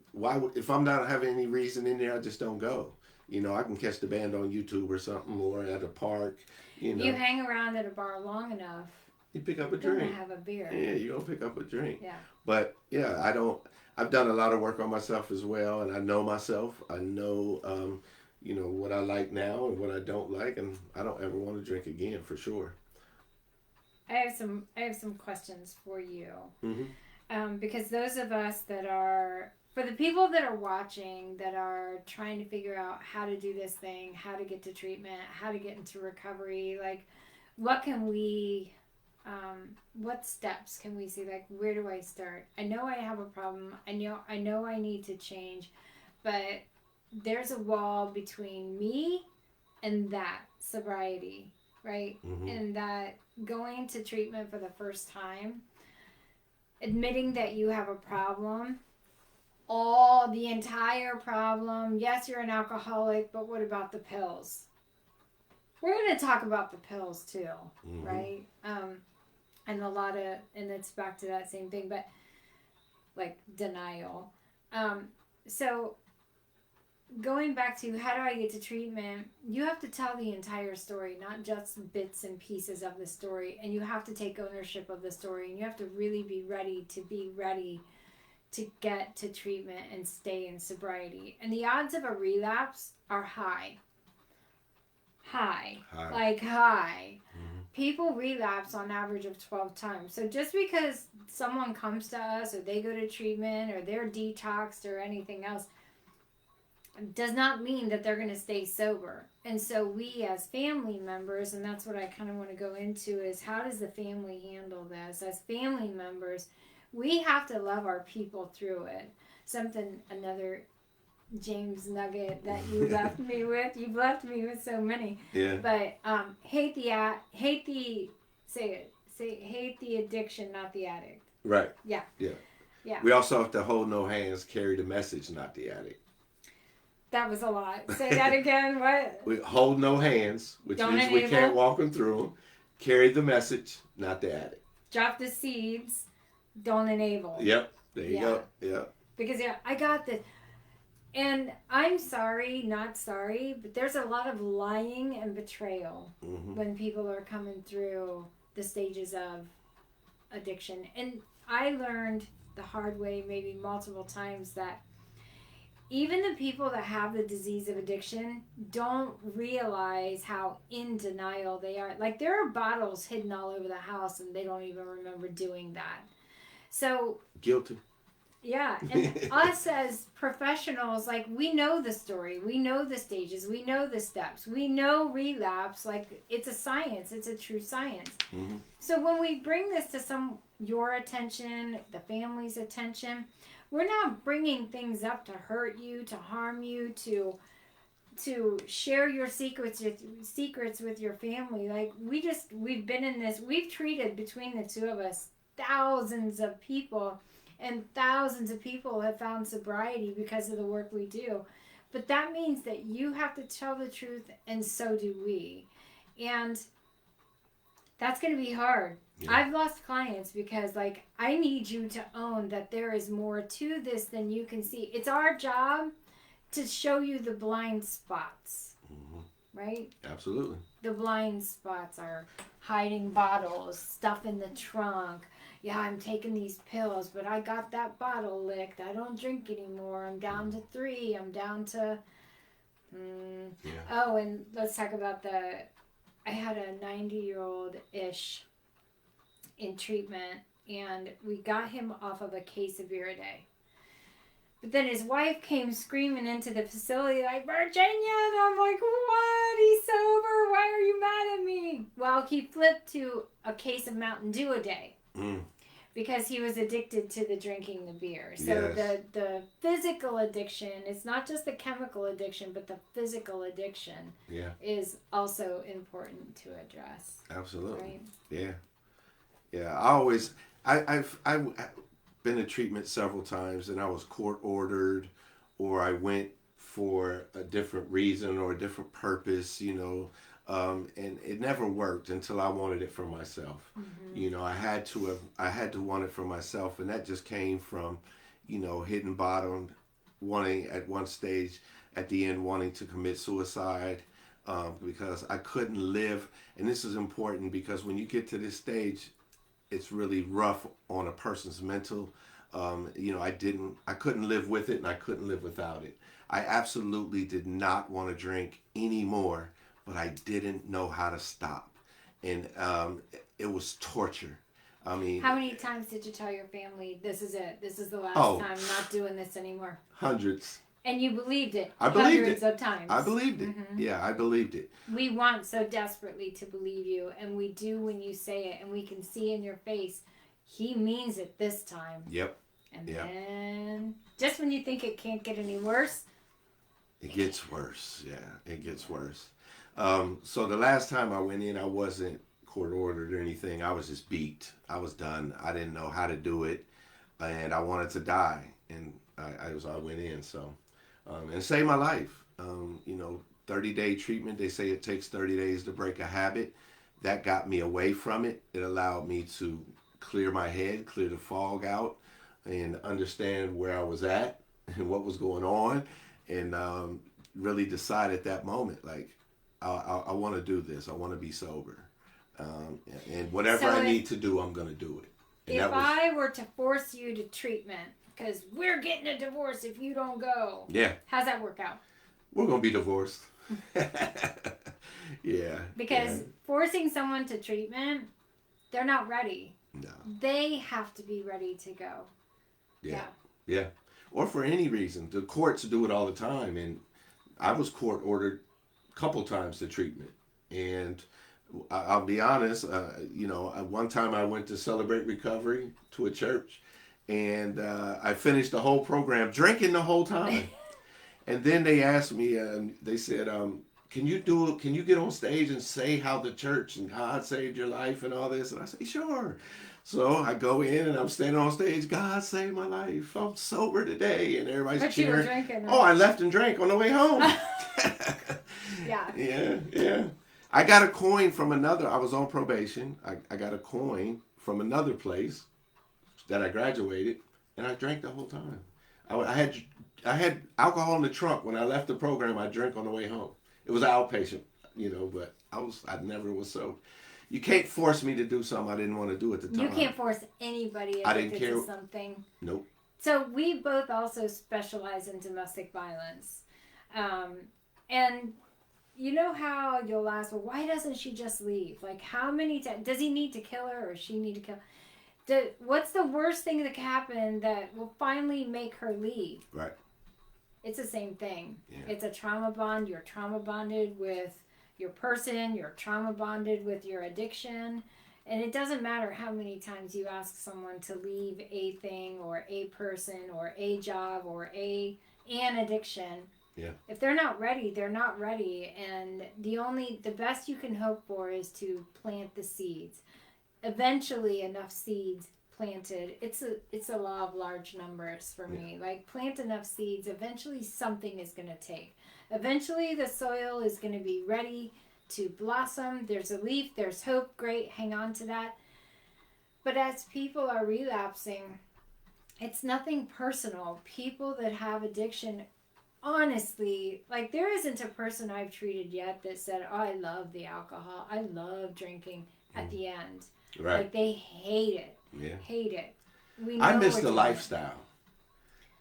Speaker 2: if I'm not having any reason in there, I just don't go. I can catch the band on YouTube or something, or at a park.
Speaker 1: You hang around at a bar long enough,
Speaker 2: you pick up a drink.
Speaker 1: Have a beer.
Speaker 2: Yeah, you're gonna pick up a drink.
Speaker 1: Yeah.
Speaker 2: But I've done a lot of work on myself as well, and I know myself. I know, what I like now and what I don't like, and I don't ever want to drink again, for sure.
Speaker 1: I have some questions for you.
Speaker 2: Mm-hmm.
Speaker 1: Because those of us that are, for the people that are watching, that are trying to figure out how to do this thing, how to get to treatment, how to get into recovery, like, what steps can we see? Like, where do I start? I know I have a problem. I know I need to change, but there's a wall between me and that sobriety, right? Mm-hmm. And that going to treatment for the first time, admitting that you have a problem, the entire problem. Yes, you're an alcoholic, but what about the pills? We're going to talk about the pills too, mm-hmm. right? and and it's back to that same thing, but like denial. So going back to how do I get to treatment, you have to tell the entire story, not just bits and pieces of the story, and you have to take ownership of the story, and you have to really be ready to get to treatment and stay in sobriety. And the odds of a relapse are high. Like high.
Speaker 2: Mm-hmm.
Speaker 1: People relapse on average of 12 times. So just because someone comes to us or they go to treatment or they're detoxed or anything else does not mean that they're going to stay sober. And so we as family members, and that's what I kind of want to go into, is how does the family handle this? As family members, we have to love our people through it. Another James nugget that you left me with. You've left me with so many.
Speaker 2: Yeah.
Speaker 1: But hate the addiction, not the addict.
Speaker 2: Right.
Speaker 1: Yeah.
Speaker 2: Yeah.
Speaker 1: Yeah.
Speaker 2: We also have to hold no hands, carry the message, not the addict.
Speaker 1: That was a lot. Say that again. What?
Speaker 2: We hold no hands, which
Speaker 1: Don't
Speaker 2: means
Speaker 1: enable.
Speaker 2: we can't walk them through them. Carry the message, not the addict.
Speaker 1: Drop the seeds. Don't enable.
Speaker 2: Yep. There you go. Yep.
Speaker 1: Because I got this. And I'm sorry, not sorry, but there's a lot of lying and betrayal when people are coming through the stages of addiction. And I learned the hard way, maybe multiple times, that even the people that have the disease of addiction don't realize how in denial they are. Like, there are bottles hidden all over the house and they don't even remember doing that. So
Speaker 2: guilty.
Speaker 1: Yeah, and us as professionals, like, we know the story, we know the stages, we know the steps, we know relapse. Like, it's a science, it's a true science.
Speaker 2: Mm-hmm.
Speaker 1: So when we bring this to your attention, the family's attention, we're not bringing things up to hurt you, to harm you, to share your secrets with your family. Like, we've been in this, we've treated, between the two of us, thousands of people. And thousands of people have found sobriety because of the work we do. But that means that you have to tell the truth, and so do we. And that's going to be hard. Yeah. I've lost clients because, like, I need you to own that there is more to this than you can see. It's our job to show you the blind spots. Right?
Speaker 2: Absolutely.
Speaker 1: The blind spots are hiding bottles, stuff in the trunk. Yeah, I'm taking these pills, but I got that bottle licked. I don't drink anymore. I'm down to 3. I'm down to...
Speaker 2: Yeah.
Speaker 1: Oh, and let's talk about I had a 90-year-old-ish in treatment, and we got him off of a case of beer a day. But then his wife came screaming into the facility like, Virginia! And I'm like, what? He's sober. Why are you mad at me? Well, he flipped to a case of Mountain Dew a day. Because he was addicted to the drinking the beer. So yes. the physical addiction, it's not just the chemical addiction, but the physical addiction is also important to address.
Speaker 2: Absolutely.
Speaker 1: Right?
Speaker 2: Yeah. I've been in treatment several times, and I was court ordered, or I went for a different reason or a different purpose, and it never worked until I wanted it for myself. I had to want it for myself, and that just came from, hitting bottom, wanting at one stage, at the end, wanting to commit suicide, because I couldn't live. And this is important because when you get to this stage, it's really rough on a person's mental. I couldn't live with it, and I couldn't live without it. I absolutely did not want to drink anymore, but I didn't know how to stop. And it was torture. I mean...
Speaker 1: How many times did you tell your family, this is it, this is the last time, I'm not doing this anymore?
Speaker 2: Hundreds.
Speaker 1: And you believed it.
Speaker 2: I believed
Speaker 1: hundreds of times.
Speaker 2: I believed it. Yeah, I believed it.
Speaker 1: We want so desperately to believe you, and we do when you say it, and we can see in your face, he means it this time.
Speaker 2: Yep.
Speaker 1: And then, just when you think it can't get any worse...
Speaker 2: It gets worse. Yeah, it gets worse. So the last time I went in, I wasn't court ordered or anything. I was just beat. I was done. I didn't know how to do it, and I wanted to die. And I went in. So, and it saved my life. 30-day treatment. They say it takes 30 days to break a habit. that got me away from it. It allowed me to clear my head, clear the fog out, and understand where I was at and what was going on, and really decide at that moment, like, I want to do this. I want to be sober, and whatever
Speaker 1: So
Speaker 2: I need to do, I'm going to do it. And
Speaker 1: if I were to force you to treatment, because we're getting a divorce if you don't go,
Speaker 2: yeah,
Speaker 1: how's that work out?
Speaker 2: we're going to be divorced. Yeah.
Speaker 1: Because forcing someone to treatment, they're not ready.
Speaker 2: No.
Speaker 1: They have to be ready to go.
Speaker 2: Yeah. Or for any reason. The courts do it all the time. And I was court ordered a couple times to treatment. And I'll be honest, one time I went to celebrate recovery to a church. And I finished the whole program drinking the whole time. And then they asked me, they said, can you get on stage and say how the church and God saved your life and all this? And I say, sure. So I go in and I'm standing on stage. God saved my life. I'm sober today, and everybody's
Speaker 1: but
Speaker 2: cheering.
Speaker 1: You were drinking, right?
Speaker 2: Oh, I left and drank on the way home.
Speaker 1: Yeah.
Speaker 2: Yeah. I got a coin from another. I was on probation. I got a coin from another place that I graduated, and I drank the whole time. I had alcohol in the trunk when I left the program. I drank on the way home. It was outpatient, but I never was sober. You can't force me to do something I didn't want to do at the time.
Speaker 1: You can't force anybody addicted to something.
Speaker 2: Nope.
Speaker 1: So we both also specialize in domestic violence. And you know how you'll ask, well, why doesn't she just leave? Like, how many times? Does he need to kill her or she need to kill her? What's the worst thing that can happen that will finally make her leave?
Speaker 2: Right.
Speaker 1: It's the same thing.
Speaker 2: Yeah.
Speaker 1: It's a trauma bond. You're trauma bonded with your person. You're trauma bonded with your addiction. And it doesn't matter how many times you ask someone to leave a thing or a person or a job or an addiction.
Speaker 2: Yeah.
Speaker 1: If they're not ready, they're not ready. And the best you can hope for is to plant the seeds. Eventually, enough seeds planted. It's a law of large numbers for me. Like, plant enough seeds. Eventually, something is going to take. Eventually, the soil is going to be ready to blossom. There's a leaf. There's hope. Great. Hang on to that. But as people are relapsing, it's nothing personal. People that have addiction, honestly, like, there isn't a person I've treated yet that said, oh, I love the alcohol. I love drinking at the end.
Speaker 2: Right.
Speaker 1: Like, they hate it.
Speaker 2: Yeah.
Speaker 1: Hate it.
Speaker 2: I miss the lifestyle.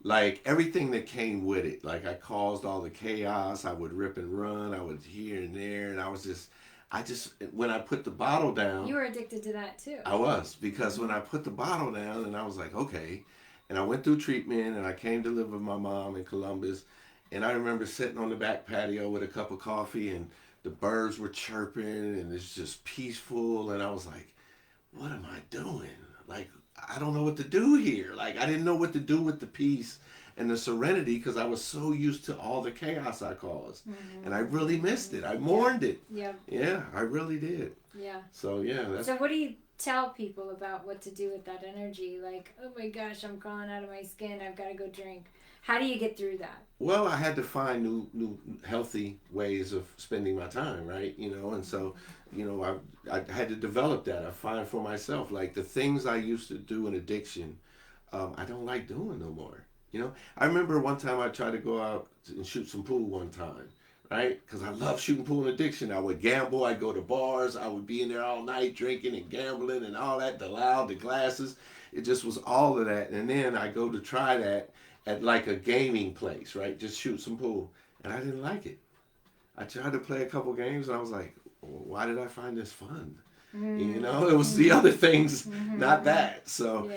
Speaker 2: Like, everything that came with it. Like, I caused all the chaos. I would rip and run. I would here and there. And I just, when I put the bottle down.
Speaker 1: You were addicted to that too.
Speaker 2: I was. Because when I put the bottle down and I was like, okay. And I went through treatment and I came to live with my mom in Columbus. And I remember sitting on the back patio with a cup of coffee and the birds were chirping and it's just peaceful. And I was like, what am I doing? Like, I don't know what to do here. Like, I didn't know what to do with the peace and the serenity because I was so used to all the chaos I caused. Mm-hmm. And I really missed it. I mourned it.
Speaker 1: Yeah.
Speaker 2: Yeah, I really did.
Speaker 1: Yeah.
Speaker 2: So, yeah.
Speaker 1: So what do you tell people about what to do with that energy? Like, oh my gosh, I'm crawling out of my skin. I've got to go drink. How do you get through that?
Speaker 2: Well, I had to find new healthy ways of spending my time, right? And so, I had to develop that. I find for myself, like, the things I used to do in addiction, I don't like doing no more. I remember one time I tried to go out and shoot some pool one time, right? Because I love shooting pool in addiction. I would gamble. I'd go to bars. I would be in there all night drinking and gambling and all that, the glasses. It just was all of that. And then I go to try that at like a gaming place, right? Just shoot some pool. And I didn't like it. I tried to play a couple games and I was like, why did I find this fun? Mm-hmm. It was the other things, not that. So,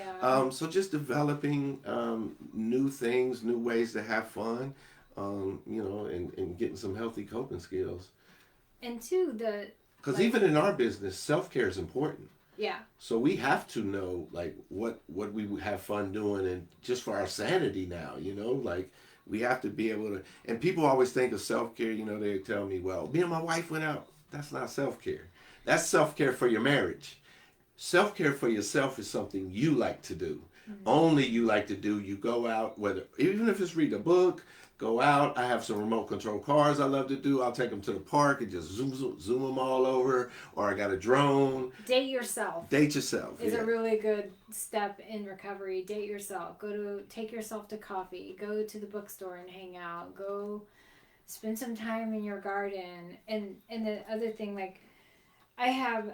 Speaker 2: so just developing new things, new ways to have fun, and getting some healthy coping skills.
Speaker 1: And two,
Speaker 2: because even in our business, self-care is important.
Speaker 1: Yeah. So
Speaker 2: we have to know, like, what we have fun doing, and just for our sanity now, like, we have to be able to. And people always think of self-care, they tell me, well, me and my wife went out. That's not self-care. That's self-care for your marriage. Self-care for yourself is something you like to do. only you like to do. You go out, whether even if it's read a book, go out. I have some remote control cars I love to do. I'll take them to the park and just zoom them all over. Or I got a drone.
Speaker 1: Date yourself.
Speaker 2: Date yourself
Speaker 1: is a really good step in recovery. Date yourself. Take yourself to coffee. Go to the bookstore and hang out. Go spend some time in your garden. And the other thing, like, I have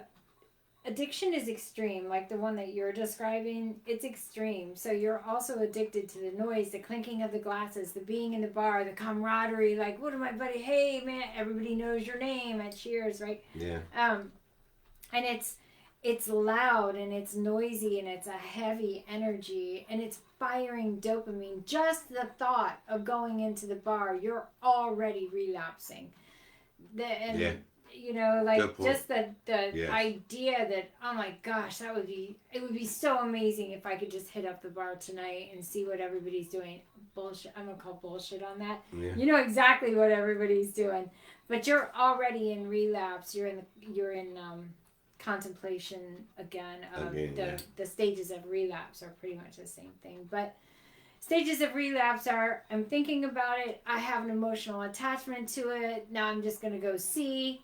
Speaker 1: addiction is extreme, like the one that you're describing. It's extreme. So you're also addicted to the noise, the clinking of the glasses, the being in the bar, the camaraderie. Like, what did my buddy? Hey, man! Everybody knows your name at Cheers, right?
Speaker 2: Yeah.
Speaker 1: And it's loud and it's noisy and it's a heavy energy and it's firing dopamine. Just the thought of going into the bar, you're already relapsing. You know, like just the idea that, oh my gosh, it would be so amazing if I could just hit up the bar tonight and see what everybody's doing. Bullshit. I'm gonna call bullshit on that.
Speaker 2: Yeah.
Speaker 1: You know exactly what everybody's doing, but you're already in relapse. You're in contemplation again. The stages of relapse are pretty much the same thing, but stages of relapse are, I'm thinking about it, I have an emotional attachment to it, now I'm just going to go see,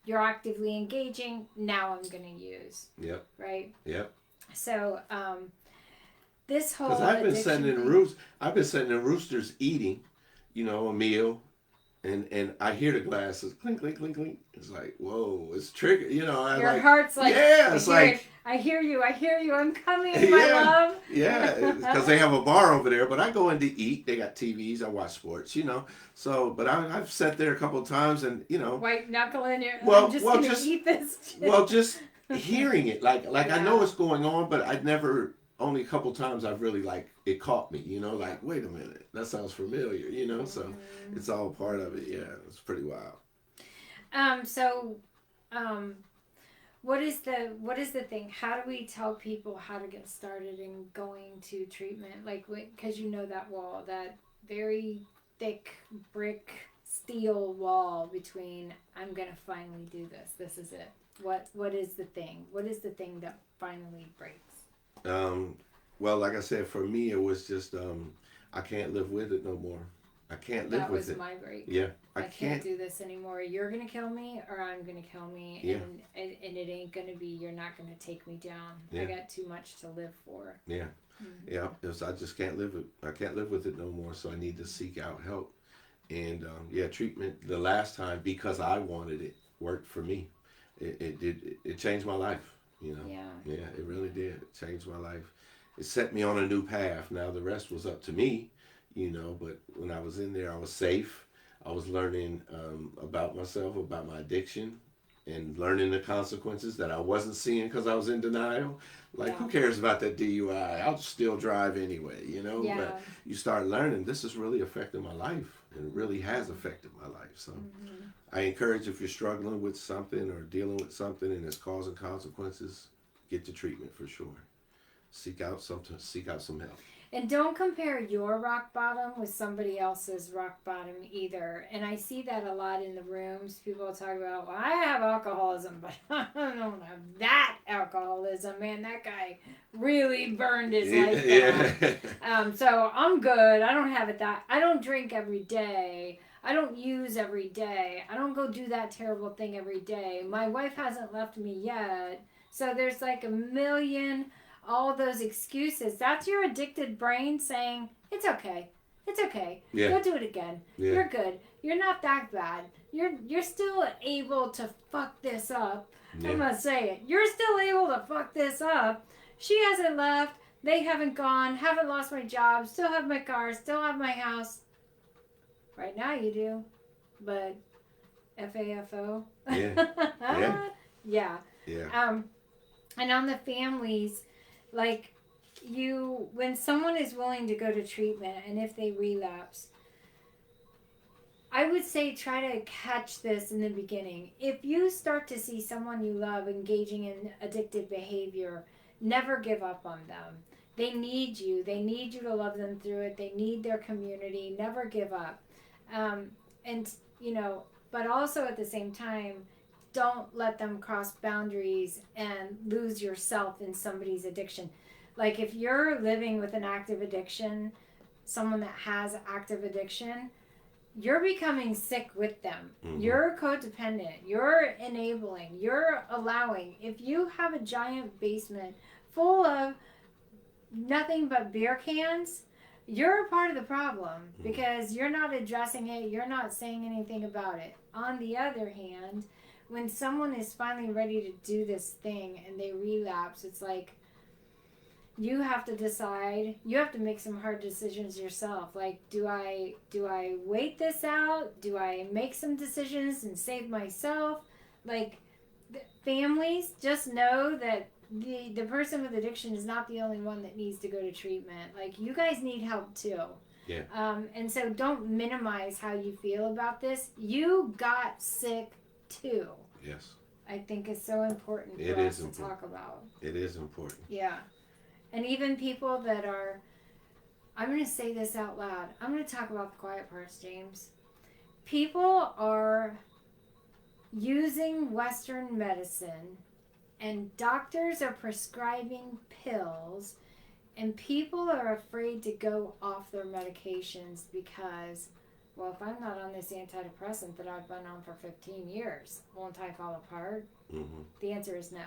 Speaker 1: you're actively engaging, now I'm going to use.
Speaker 2: Yep.
Speaker 1: Right?
Speaker 2: Yep.
Speaker 1: So, this whole
Speaker 2: because I've been sitting in roosters eating, a meal, and I hear the glasses clink, clink, clink, clink. It's like, whoa, it's triggered. Your
Speaker 1: heart's like,
Speaker 2: yeah, it's like,
Speaker 1: I hear you, I'm coming, my love.
Speaker 2: Yeah, because they have a bar over there, but I go in to eat. They got TVs, I watch sports, So, but I've sat there a couple of times and,
Speaker 1: White knuckle in your,
Speaker 2: I'm
Speaker 1: just going to eat this.
Speaker 2: Well, just hearing it, like I know what's going on, but I'd never, only a couple times I've really, it caught me, like, wait a minute, that sounds familiar, so it's all part of it. Yeah, it's pretty wild.
Speaker 1: What is the thing? How do we tell people how to get started in going to treatment? Like, because that wall, that very thick brick steel wall between, I'm going to finally do this. This is it. What is the thing? What is the thing that finally breaks?
Speaker 2: Well, like I said, for me, it was just, I can't live with it no more. I can't live with it. That was
Speaker 1: my break.
Speaker 2: Yeah.
Speaker 1: I can't do this anymore. You're going to kill me or I'm going to kill me.
Speaker 2: Yeah.
Speaker 1: And it ain't going to be, you're not going to take me down.
Speaker 2: Yeah.
Speaker 1: I got too much to live for.
Speaker 2: Yeah. Mm-hmm. Yeah. I just can't live it. I can't live with it no more. So I need to seek out help. And, treatment the last time, because I wanted it, worked for me. It changed my life, Yeah. Yeah, it really did. It changed my life. It set me on a new path. Now the rest was up to me, but when I was in there, I was safe. I was learning about myself, about my addiction, and learning the consequences that I wasn't seeing because I was in denial. Who cares about that DUI? I'll still drive anyway,
Speaker 1: Yeah.
Speaker 2: But you start learning, this is really affecting my life, and it really has affected my life. So I encourage, if you're struggling with something or dealing with something and it's causing consequences, get to treatment for sure. Seek out some help.
Speaker 1: And don't compare your rock bottom with somebody else's rock bottom either. And I see that a lot in the rooms. People talk about, well, I have alcoholism, but I don't have that alcoholism. Man, that guy really burned his life down. So I'm good. I don't have it that. I don't drink every day. I don't use every day. I don't go do that terrible thing every day. My wife hasn't left me yet. So there's like a million... all those excuses. That's your addicted brain saying, it's okay. It's okay.
Speaker 2: Yeah.
Speaker 1: Go do it again. Yeah. You're good. You're not that bad. You're still able to fuck this up. Yeah. I'm going to say it. You're still able to fuck this up. She hasn't left. They haven't gone. Haven't lost my job. Still have my car. Still have my house. Right now you do. But FAFO.
Speaker 2: Yeah. Yeah.
Speaker 1: Yeah.
Speaker 2: Yeah.
Speaker 1: And on the families, when someone is willing to go to treatment and if they relapse, I would say try to catch this in the beginning. If you start to see someone you love engaging in addictive behavior, never give up on them. They need you. They need you to love them through it. They need their community. Never give up. But also at the same time, don't let them cross boundaries and lose yourself in somebody's addiction. Like if you're living with an active addiction, someone that has active addiction, you're becoming sick with them. Mm-hmm. You're codependent. You're enabling. You're allowing. If you have a giant basement full of nothing but beer cans, you're a part of the problem because you're not addressing it. You're not saying anything about it. On the other hand, when someone is finally ready to do this thing and they relapse, it's like you have to decide. You have to make some hard decisions yourself. Like, do I wait this out? Do I make some decisions and save myself? Like, families just know that the person with addiction is not the only one that needs to go to treatment. Like, you guys need help too.
Speaker 2: Yeah.
Speaker 1: And so don't minimize how you feel about this. You got sick too.
Speaker 2: Yes.
Speaker 1: I think it's so important for us to talk about.
Speaker 2: It is important.
Speaker 1: Yeah. And even people that are, I'm going to say this out loud. I'm going to talk about the quiet parts, James. People are using Western medicine, and doctors are prescribing pills, and people are afraid to go off their medications because, well, if I'm not on this antidepressant that I've been on for 15 years, won't I fall apart? Mm-hmm. The answer is no.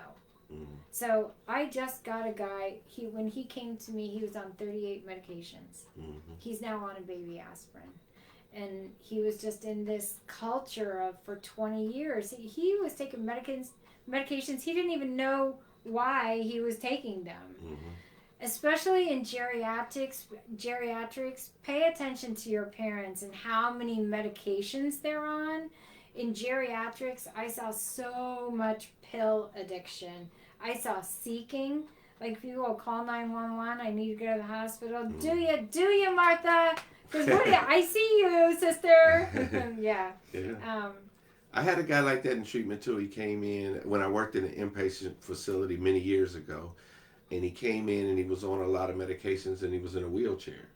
Speaker 1: Mm-hmm. So I just got a guy, when he came to me, he was on 38 medications. Mm-hmm. He's now on a baby aspirin. And he was just in this culture of, for 20 years, he was taking medications. He didn't even know why he was taking them. Mm-hmm. Especially in geriatrics, pay attention to your parents and how many medications they're on. In geriatrics, I saw so much pill addiction. I saw seeking. Like, people will call 911, I need to go to the hospital. Mm. Do you, Martha? Because I see you, sister. Yeah.
Speaker 2: I had a guy like that in treatment too. He came in when I worked in an inpatient facility many years ago. And he came in and he was on a lot of medications and he was in a wheelchair.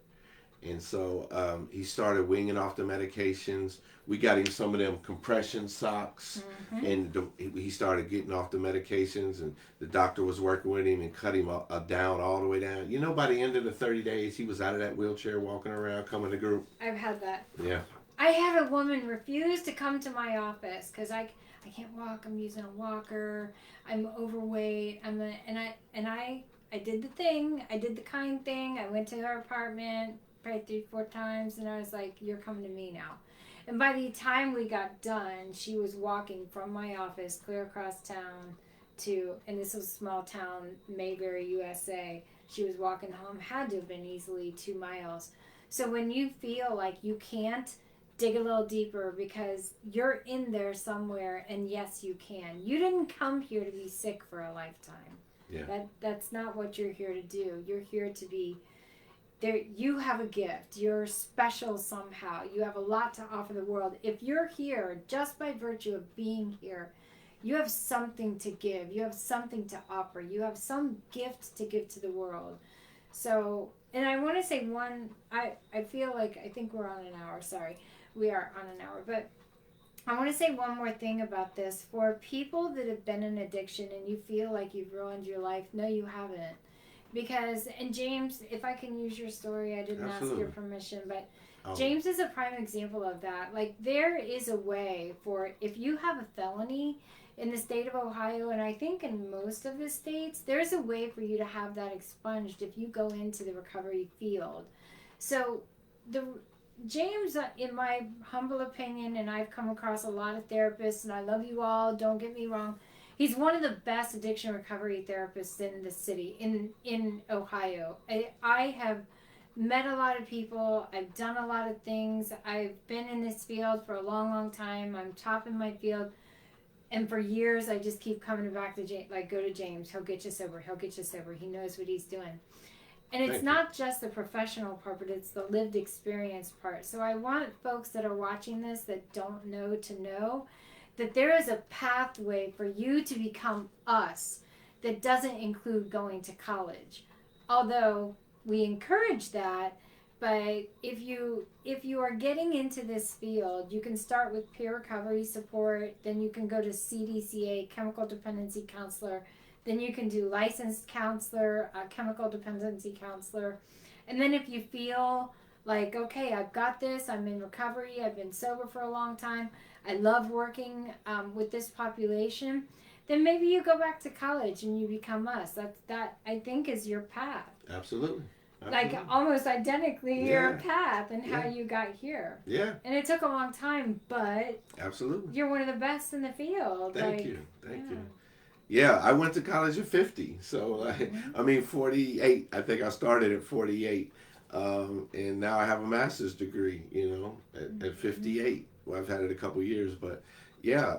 Speaker 2: And so he started winging off the medications. We got him some of them compression socks. Mm-hmm. And he started getting off the medications, and the doctor was working with him and cut him down all the way down. You know, by the end of the 30 days, he was out of that wheelchair, walking around, coming to group.
Speaker 1: I've had that.
Speaker 2: Yeah.
Speaker 1: I had a woman refuse to come to my office because I can't walk. I'm using a walker. I'm overweight. I did the thing. I did the kind thing. I went to her apartment, prayed 3-4 times, and I was like, "You're coming to me now." And by the time we got done, she was walking from my office clear across town to, and this was a small town, Mayberry, USA. She was walking home. Had to have been easily 2 miles. So when you feel like you can't, dig a little deeper because you're in there somewhere, and yes, you can. You didn't come here to be sick for a lifetime. Yeah. That's not what you're here to do. You're here to be there. You have a gift. You're special somehow. You have a lot to offer the world. If you're here just by virtue of being here, you have something to give. You have something to offer. You have some gift to give to the world. So, and I want to say I feel like, I think we're on an hour. Sorry. We are on an hour, but I want to say one more thing about this. For people that have been in addiction and you feel like you've ruined your life, no, you haven't. Because, and James, if I can use your story, I didn't ask your permission, but James is a prime example of that. Like, there is a way for, if you have a felony in the state of Ohio, and I think in most of the states, there's a way for you to have that expunged if you go into the recovery field. So, James, in my humble opinion, and I've come across a lot of therapists, and I love you all, don't get me wrong, he's one of the best addiction recovery therapists in the city, in Ohio. I have met a lot of people, I've done a lot of things, I've been in this field for a long, long time, I'm top in my field, and for years I just keep coming back to James, like, go to James, he'll get you sober, he knows what he's doing. And it's not just the professional part, but it's the lived experience part. So I want folks that are watching this that don't know to know that there is a pathway for you to become us that doesn't include going to college. Although we encourage that, but if you are getting into this field, you can start with peer recovery support, then you can go to CDCA, chemical dependency counselor. Then you can do licensed counselor, chemical dependency counselor. And then if you feel like, okay, I've got this, I'm in recovery, I've been sober for a long time, I love working with this population, then maybe you go back to college and you become us. That I think is your path.
Speaker 2: Absolutely.
Speaker 1: Like almost identically your path and how
Speaker 2: Yeah.
Speaker 1: you got here.
Speaker 2: Yeah.
Speaker 1: And it took a long time, but
Speaker 2: Absolutely.
Speaker 1: you're one of the best in the field.
Speaker 2: Thank you. Yeah, I went to college at 50. So, I mean, 48. I think I started at 48. And now I have a master's degree, at 58. Well, I've had it a couple years, but yeah,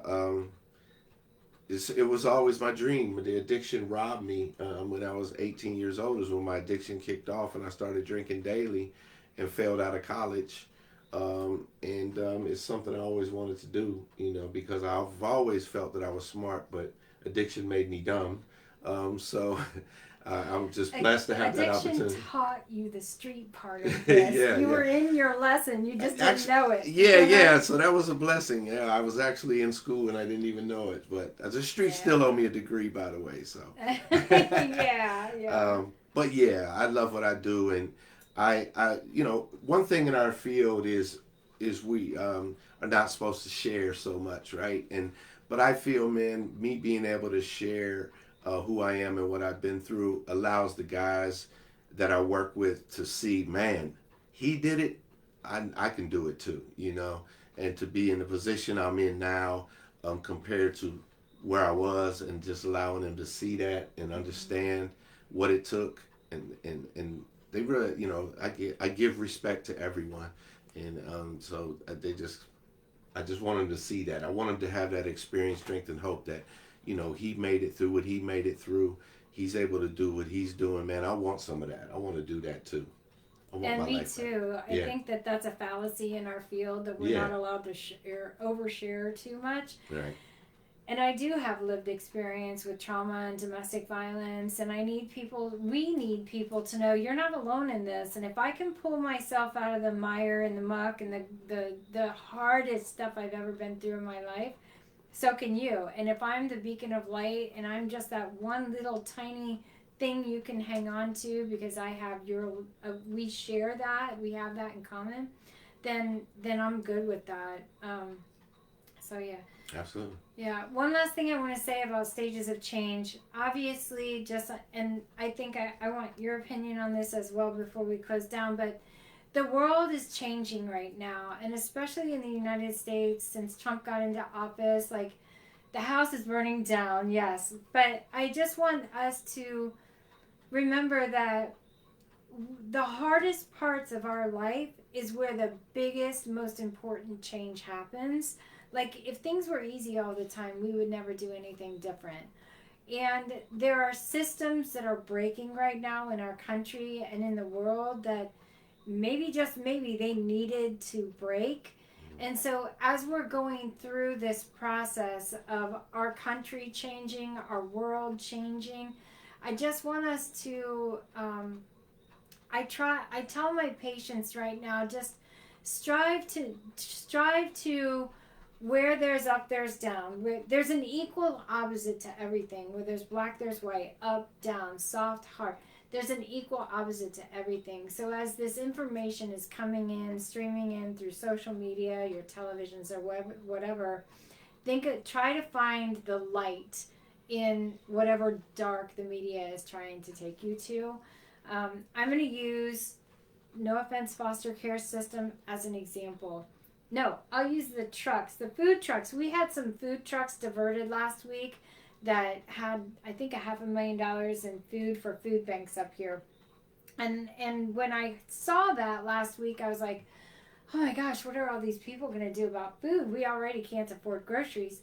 Speaker 2: it was always my dream. The addiction robbed me when I was 18 years old is when my addiction kicked off and I started drinking daily and failed out of college. It's something I always wanted to do, because I've always felt that I was smart, but addiction made me dumb. So I'm just blessed to have that opportunity.
Speaker 1: Addiction taught you the street part of this. You were in your lesson. You just didn't know it.
Speaker 2: Yeah. So that was a blessing. Yeah, I was actually in school and I didn't even know it. But the street still owe me a degree, by the way. So.
Speaker 1: Yeah.
Speaker 2: But yeah, I love what I do, and I one thing in our field is we are not supposed to share so much, right? But I feel, man, me being able to share who I am and what I've been through allows the guys that I work with to see, man, he did it, I can do it too, and to be in the position I'm in now compared to where I was, and just allowing them to see that and understand what it took, and they really, I give respect to everyone, and so I just want them to see that. I want them to have that experience, strength, and hope that, he made it through what he made it through. He's able to do what he's doing, man. I want some of that. I want to do that too.
Speaker 1: And me too. I think that's a fallacy in our field, that we're not allowed to overshare too much.
Speaker 2: Right.
Speaker 1: And I do have lived experience with trauma and domestic violence, and we need people to know you're not alone in this. And if I can pull myself out of the mire and the muck and the hardest stuff I've ever been through in my life, so can you. And if I'm the beacon of light and I'm just that one little tiny thing you can hang on to because I have we share that, we have that in common, then I'm good with that. So yeah.
Speaker 2: Absolutely.
Speaker 1: Yeah. One last thing I want to say about stages of change. Obviously, and I think I want your opinion on this as well before we close down, but the world is changing right now, and especially in the United States since Trump got into office, like the house is burning down, yes. But I just want us to remember that the hardest parts of our life is where the biggest, most important change happens. Like, if things were easy all the time, we would never do anything different. And there are systems that are breaking right now in our country and in the world that maybe, just maybe, they needed to break. And so as we're going through this process of our country changing, our world changing, I just want us to, I tell my patients right now, just strive to where there's up, there's down. Where there's an equal opposite to everything. Where there's black, there's white. Up, down, soft, hard. There's an equal opposite to everything. So as this information is coming in, streaming in through social media, your televisions or whatever, try to find the light in whatever dark the media is trying to take you to. I'm going to use, no offense, foster care system as an example. No, I'll use the trucks, the food trucks. We had some food trucks diverted last week that had, I think, $500,000 in food for food banks up here. And when I saw that last week, I was like, oh my gosh, what are all these people going to do about food? We already can't afford groceries.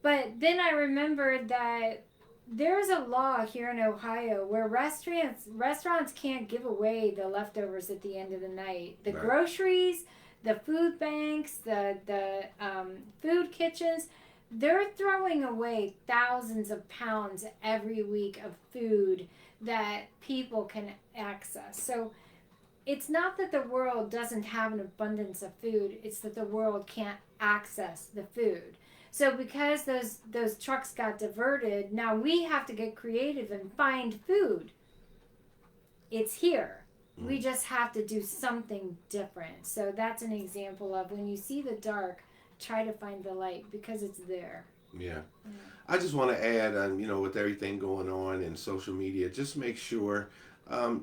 Speaker 1: But then I remembered that there's a law here in Ohio where restaurants can't give away the leftovers at the end of the night. The
Speaker 2: Right.
Speaker 1: Groceries, the food banks, the food kitchens, they're throwing away thousands of pounds every week of food that people can access. So it's not that the world doesn't have an abundance of food, it's that the world can't access the food. So because those trucks got diverted, now we have to get creative and find food. It's here. We just have to do something different. So that's an example of when you see the dark, try to find the light because it's there.
Speaker 2: Yeah. I just want to add, with everything going on in social media, just make sure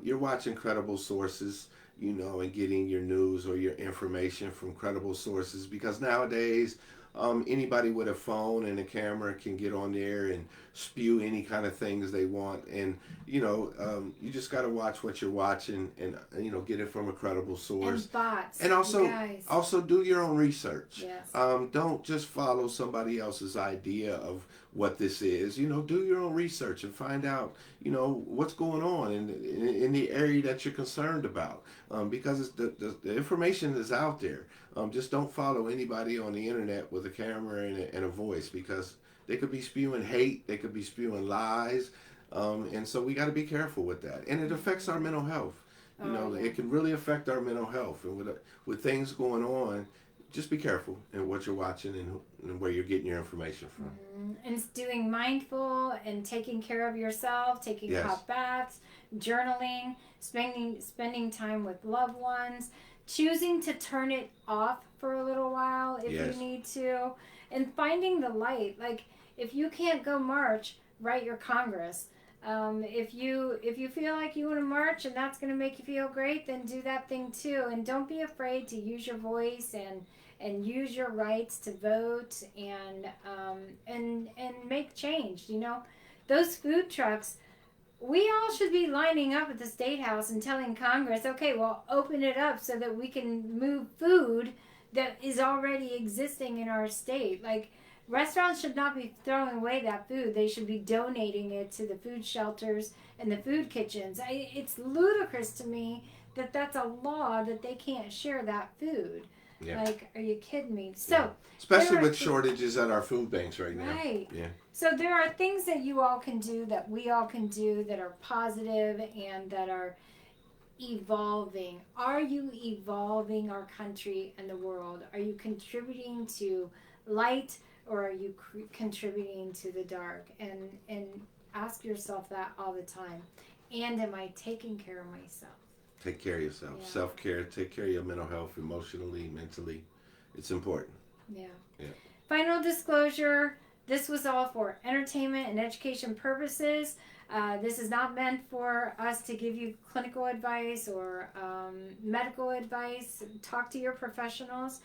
Speaker 2: you're watching credible sources, and getting your news or your information from credible sources, because nowadays anybody with a phone and a camera can get on there and spew any kind of things they want. And, you just got to watch what you're watching and, get it from a credible source.
Speaker 1: And bots.
Speaker 2: And also do your own research.
Speaker 1: Yes.
Speaker 2: Don't just follow somebody else's idea of what this is. Do your own research and find out, what's going on in the area that you're concerned about. Because the information is out there. Just don't follow anybody on the internet with a camera and a voice, because they could be spewing hate, they could be spewing lies, and so we got to be careful with that. And it affects our mental health. It can really affect our mental health. And with things going on, just be careful in what you're watching and where you're getting your information from.
Speaker 1: And it's doing mindful and taking care of yourself, taking hot baths, journaling, spending time with loved ones, choosing to turn it off for a little while if you need to, and finding the light. Like, if you can't go march, write your Congress. If you feel like you want to march and that's going to make you feel great, then do that thing too. And don't be afraid to use your voice and use your rights to vote and make change. Those food trucks, we all should be lining up at the State House and telling Congress, okay, well, open it up so that we can move food that is already existing in our state. Like, restaurants should not be throwing away that food. They should be donating it to the food shelters and the food kitchens. It's ludicrous to me that that's a law that they can't share that food. Yeah. Like, are you kidding me? So,
Speaker 2: especially with shortages at our food banks right now.
Speaker 1: Right.
Speaker 2: Yeah.
Speaker 1: So there are things that you all can do, that we all can do, that are positive and that are evolving. Are you evolving our country and the world? Are you contributing to light, or are you contributing to the dark? And ask yourself that all the time. And am I taking care of myself?
Speaker 2: Take care of yourself. Yeah. Self-care. Take care of your mental health, emotionally, mentally. It's important.
Speaker 1: Yeah.
Speaker 2: Yeah.
Speaker 1: Final disclosure. This was all for entertainment and education purposes. This is not meant for us to give you clinical advice or medical advice. Talk to your professionals.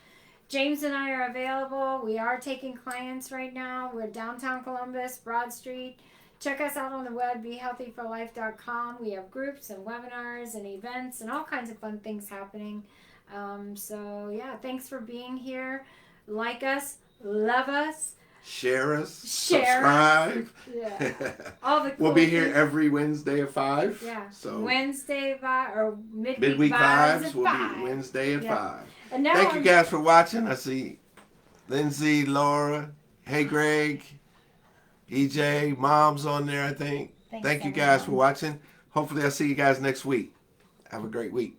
Speaker 1: James and I are available. We are taking clients right now. We're downtown Columbus, Broad Street. Check us out on the web, behealthyforlife.com. We have groups and webinars and events and all kinds of fun things happening. Thanks for being here. Like us, love us.
Speaker 2: Share us. Subscribe.
Speaker 1: Yeah. All the cool
Speaker 2: we'll be here every Wednesday at 5.
Speaker 1: Yeah.
Speaker 2: So
Speaker 1: Wednesday or midweek vibes
Speaker 2: will
Speaker 1: 5.
Speaker 2: be Wednesday at 5.
Speaker 1: And now
Speaker 2: thank you guys for watching. I see Lindsay, Laura, hey Greg, EJ, Mom's on there, I think. Thank you guys for watching. Hopefully I'll see you guys next week. Have a great week.